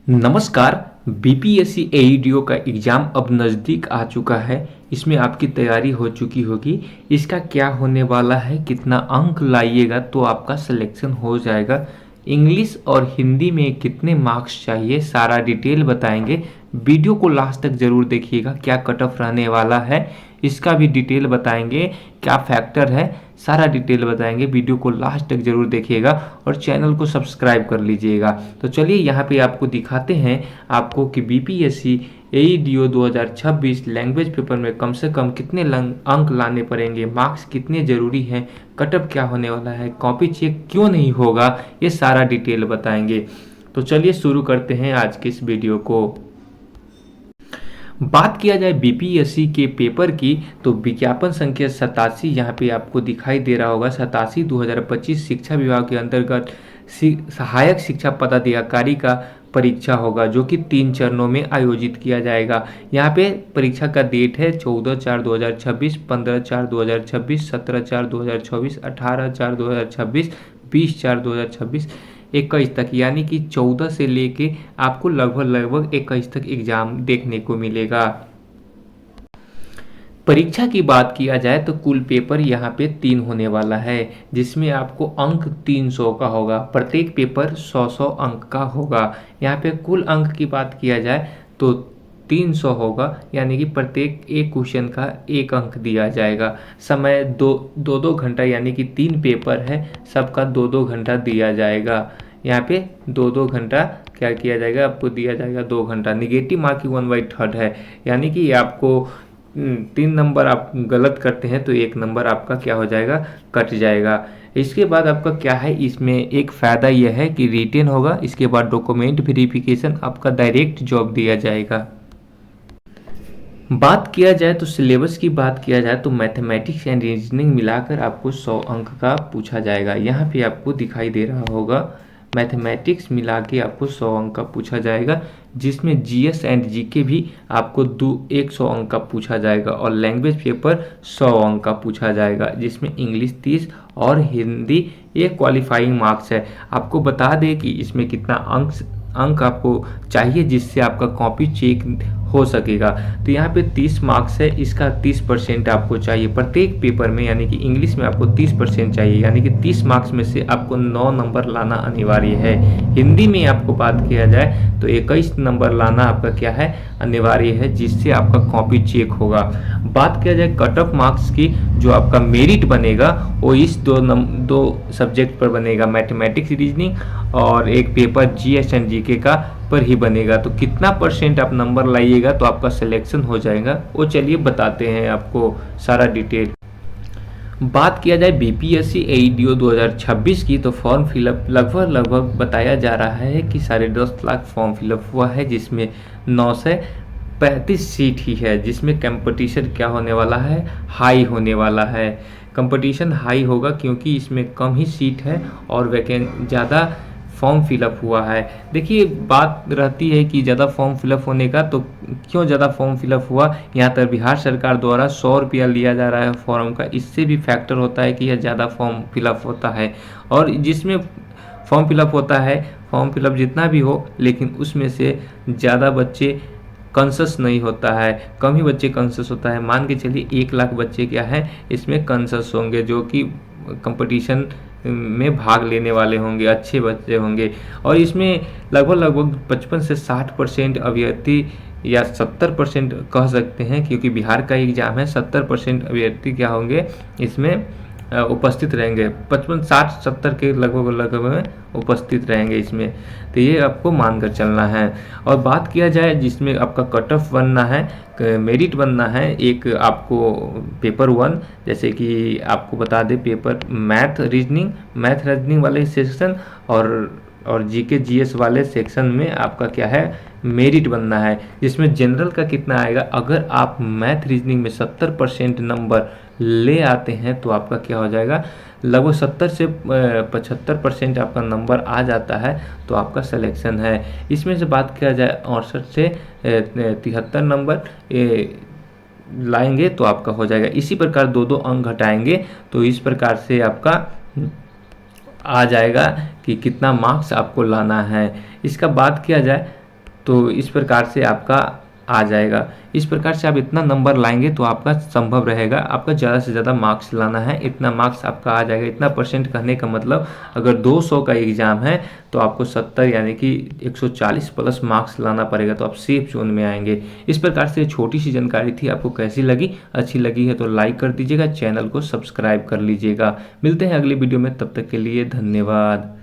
नमस्कार। बीपीएससी एईडीओ का एग्ज़ाम अब नज़दीक आ चुका है। इसमें आपकी तैयारी हो चुकी होगी। इसका क्या होने वाला है, कितना अंक लाइएगा तो आपका सिलेक्शन हो जाएगा। इंग्लिश और हिंदी में कितने मार्क्स चाहिए, सारा डिटेल बताएंगे। वीडियो को लास्ट तक ज़रूर देखिएगा। क्या कट ऑफ रहने वाला है इसका भी डिटेल बताएंगे, क्या फैक्टर है सारा डिटेल बताएंगे। वीडियो को लास्ट तक जरूर देखिएगा और चैनल को सब्सक्राइब कर लीजिएगा। तो चलिए यहाँ पे आपको दिखाते हैं आपको कि बीपीएससी एईडीओ 2026 लैंग्वेज पेपर में कम से कम कितने अंक लाने पड़ेंगे, मार्क्स कितने ज़रूरी हैं, कटअप क्या होने वाला है, कॉपी चेक क्यों नहीं होगा, ये सारा डिटेल बताएंगे। तो चलिए शुरू करते हैं आज के इस वीडियो को। बात किया जाए बीपीएससी के पेपर की तो विज्ञापन संख्या 87 यहाँ पे आपको दिखाई दे रहा होगा। 87 2025 शिक्षा विभाग के अंतर्गत सहायक शिक्षा पदाधिकारी का परीक्षा होगा, जो कि 3 चरणों में आयोजित किया जाएगा। यहाँ पे परीक्षा का डेट है 14/4/2026, 15/4/2026, 17/4/2024, 18/4/2026, 20/4/2026, 21 तक, यानी कि 14 से लेके आपको लगभग 21 तक एग्जाम देखने को मिलेगा। परीक्षा की बात किया जाए तो कुल पेपर यहाँ पे 3 होने वाला है, जिसमें आपको अंक 300 का होगा। प्रत्येक पेपर 100 अंक का होगा। यहाँ पे कुल अंक की बात किया जाए तो 300 होगा, यानी कि प्रत्येक एक क्वेश्चन का 1 अंक दिया जाएगा। समय दो घंटा, यानी कि 3 पेपर है, सबका 2 घंटा दिया जाएगा। यहाँ पे 2 घंटा क्या किया जाएगा, आपको दिया जाएगा 2 घंटा। निगेटिव मार्किंग 1/3 है, यानी कि आपको 3 नंबर आप गलत करते हैं तो 1 नंबर आपका क्या हो जाएगा, कट जाएगा। इसके बाद आपका क्या है, इसमें एक फ़ायदा यह है कि रिटेन होगा। इसके बाद डॉक्यूमेंट वेरिफिकेशन, आपका डायरेक्ट जॉब दिया जाएगा। बात किया जाए तो सिलेबस की बात किया जाए तो मैथमेटिक्स एंड रीजनिंग मिलाकर आपको 100 अंक का पूछा जाएगा। यहाँ पे आपको दिखाई दे रहा होगा, मैथमेटिक्स मिला के आपको 100 अंक का पूछा जाएगा, जिसमें जीएस एंड जीके भी आपको 100 अंक का पूछा जाएगा और लैंग्वेज पेपर 100 अंक का पूछा जाएगा, जिसमें इंग्लिश 30 और हिंदी एक क्वालिफाइंग मार्क्स है। आपको बता दें कि इसमें कितना अंक आपको चाहिए जिससे आपका कॉपी चेक हो सकेगा। तो यहाँ पे 30 मार्क्स है, इसका 30% आपको चाहिए प्रत्येक पेपर में, यानी कि इंग्लिश में आपको 30% चाहिए, यानी कि 30 मार्क्स में से आपको 9 नंबर लाना अनिवार्य है। हिंदी में आपको बात किया जाए तो 21 नंबर लाना आपका क्या है, अनिवार्य है, जिससे आपका कॉपी चेक होगा। बात किया जाए कट ऑफ मार्क्स की, जो आपका मेरिट बनेगा वो इस दो सब्जेक्ट पर बनेगा, मैथमेटिक्स रीजनिंग और एक पेपर जीएस एंड जीके का पर ही बनेगा। तो कितना % आप नंबर लाइएगा तो आपका सिलेक्शन हो जाएगा, वो चलिए बताते हैं आपको सारा डिटेल। बात किया जाए बीपीएससी एईडीओ 2026 की तो फॉर्म फिलअप लगभग बताया जा रहा है कि 10.5 लाख फॉर्म फिलअप हुआ है, जिसमें 935 सीट ही है, जिसमें कंपटीशन क्या होने वाला है, हाई होने वाला है। कंपटीशन हाई होगा क्योंकि इसमें कम ही सीट है और ज़्यादा फॉर्म फिलअप हुआ है। देखिए, बात रहती है कि ज़्यादा फॉर्म फिलअप होने का, तो क्यों ज़्यादा फॉर्म फिलअप हुआ, यहाँ तक बिहार सरकार द्वारा 100 रुपया लिया जा रहा है फॉर्म का, इससे भी फैक्टर होता है कि यह ज़्यादा फॉर्म फिलअप होता है। और जिसमें फॉर्म फिलअप होता है, फॉर्म फिलअप जितना भी हो, लेकिन उसमें से ज़्यादा बच्चे कंसस नहीं होता है, कम ही बच्चे कंसस होता है। मान के चलिए 1 लाख बच्चे क्या है इसमें कंसस होंगे, जो कि कंपटीशन में भाग लेने वाले होंगे, अच्छे बच्चे होंगे। और इसमें लगभग 55 से 60% अभ्यर्थी या 70% कह सकते हैं, क्योंकि बिहार का एग्जाम है, 70% अभ्यर्थी क्या होंगे इसमें उपस्थित रहेंगे। 55 60 70 के लगभग में उपस्थित रहेंगे इसमें। तो ये आपको मानकर चलना है। और बात किया जाए जिसमें आपका कट ऑफ बनना है, मेरिट बनना है, एक आपको पेपर 1, जैसे कि आपको बता दें पेपर मैथ रीजनिंग वाले सेक्शन और जीके जीएस वाले सेक्शन में आपका क्या है, मेरिट बनना है। जिसमें जनरल का कितना आएगा, अगर आप मैथ रीजनिंग में 70% नंबर ले आते हैं तो आपका क्या हो जाएगा, लगभग 70 से 75% आपका नंबर आ जाता है तो आपका सिलेक्शन है। इसमें से बात किया जाए 68 से 73 नंबर लाएंगे तो आपका हो जाएगा। इसी प्रकार 2 अंक घटाएंगे तो इस प्रकार से आपका आ जाएगा कि कितना मार्क्स आपको लाना है। इसका बात किया जाए तो इस प्रकार से आपका आ जाएगा। इस प्रकार से आप इतना नंबर लाएंगे तो आपका संभव रहेगा। आपका ज़्यादा से ज़्यादा मार्क्स लाना है, इतना मार्क्स आपका आ जाएगा। इतना परसेंट कहने का मतलब अगर 200 का एग्ज़ाम है तो आपको 70 यानी कि 140 प्लस मार्क्स लाना पड़ेगा, तो आप सेफ जोन में आएंगे। इस प्रकार से छोटी सी जानकारी थी, आपको कैसी लगी? अच्छी लगी है तो लाइक कर दीजिएगा, चैनल को सब्सक्राइब कर लीजिएगा। मिलते हैं अगली वीडियो में, तब तक के लिए धन्यवाद।